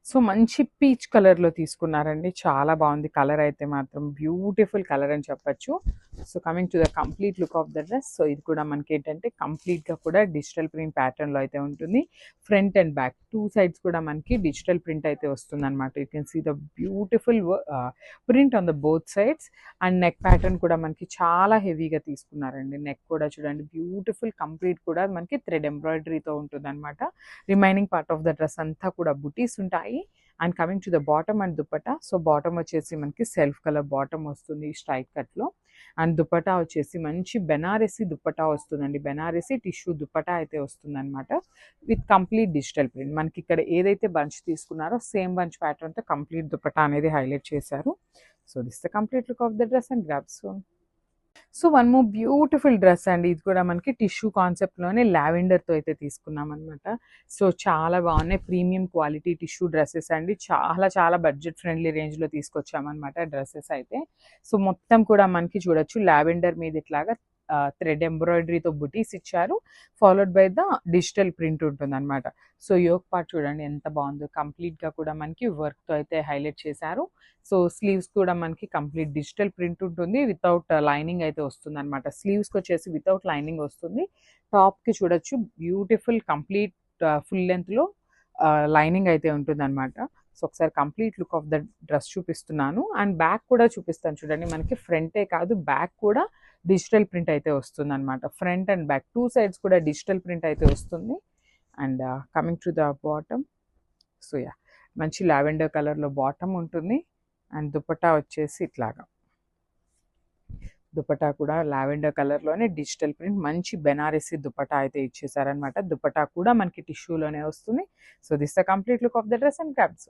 So మంచి peach కలర్‌లో తీసుకున్నారండి. చాలా బాగుంది కలర్ అయితే మాత్రం బ్యూటిఫుల్ కలర్ అని చెప్పొచ్చు. So coming to the complete look of the dress. So ఇది కూడా మనకేంటంటే కంప్లీట్‌గా కూడా డిజిటల్ ప్రింట్ ప్యాటర్న్‌లో అయితే ఉంటుంది. ఫ్రంట్ అండ్ బ్యాక్ 2 సైడ్స్ కూడా మనకి డిజిటల్ ప్రింట్ అయితే వస్తుందన్నమాట. You can see the beautiful print on the both sides. And neck pattern కూడా మనకి చాలా హెవీగా తీసుకున్నారండి. నెక్ కూడా చూడండి బ్యూటిఫుల్ కంప్లీట్ కూడా మనకి థ్రెడ్ ఎంబ్రాయిడరీతో ఉంటుందన్నమాట. Remaining part of the dress అంతా కూడా బుటీస్ ఉంటాయి. And coming to the bottom and dupatta. So bottom వచ్చేసి మనకి సెల్ఫ్ కలర్ బాటమ్ వస్తుంది స్ట్రైట్ కట్లో. అండ్ దుపట్టా వచ్చేసి మంచి బెనారసీ దుపట్టా వస్తుందండి. బెనారసీ టిష్యూ దుపట్టా అయితే వస్తుందన్నమాట. With complete digital print. మనకి ఇక్కడ ఏదైతే బంచ్ తీసుకున్నారో సేమ్ బంచ్ ప్యాటర్న్తో కంప్లీట్ దుపట్టా అనేది హైలైట్ చేశారు. So this the complete look of the dress and grab son. So one more beautiful dress అండి. ఇది కూడా మనకి టిష్యూ కాన్సెప్ట్లోనే లావెండర్తో అయితే తీసుకున్నాం అనమాట. సో చాలా బాగున్నాయి. ప్రీమియం క్వాలిటీ టిష్యూ డ్రెస్సెస్ అండి. చాలా చాలా బడ్జెట్ ఫ్రెండ్లీ రేంజ్లో తీసుకొచ్చామన్నమాట డ్రెస్సెస్ అయితే. సో మొత్తం కూడా మనకి చూడొచ్చు లావెండర్ మీద ఇట్లాగా థ్రెడ్ ఎంబ్రాయిడరీతో బుటీస్ ఇచ్చారు. Followed by the digital print ఉంటుందన్నమాట. సో యోక్ పార్ట్ చూడండి ఎంత బాగుందో. కంప్లీట్గా కూడా మనకి వర్క్తో అయితే హైలైట్ చేశారు. సో స్లీవ్స్ కూడా మనకి కంప్లీట్ డిజిటల్ ప్రింట్ ఉంటుంది. వితౌట్ లైనింగ్ అయితే వస్తుంది అనమాట. స్లీవ్స్కి వచ్చేసి వితౌట్ లైనింగ్ వస్తుంది. టాప్కి చూడొచ్చు బ్యూటిఫుల్ కంప్లీట్ ఫుల్ లెంత్లో లైనింగ్ అయితే ఉంటుంది అనమాట. సో ఒకసారి complete look of the dress చూపిస్తున్నాను. అండ్ బ్యాక్ కూడా చూపిస్తాను చూడండి. మనకి ఫ్రంటే కాదు బ్యాక్ కూడా డిజిటల్ ప్రింట్ అయితే వస్తుంది అనమాట. ఫ్రంట్ అండ్ బ్యాక్ 2 సైడ్స్ కూడా డిజిటల్ ప్రింట్ అయితే వస్తుంది. And coming to the bottom. So yeah మంచి లావెండర్ కలర్లో బాటమ్ ఉంటుంది. అండ్ దుపట్టా వచ్చేసి ఇట్లాగా దుపట్టా కూడా లావెండర్ కలర్లోనే డిజిటల్ ప్రింట్ మంచి బెనారసీ దుపట్టా అయితే ఇచ్చేసారనమాట. దుపట్టా కూడా మనకి టిష్యూలోనే వస్తుంది. So this the complete look of the dress and caps.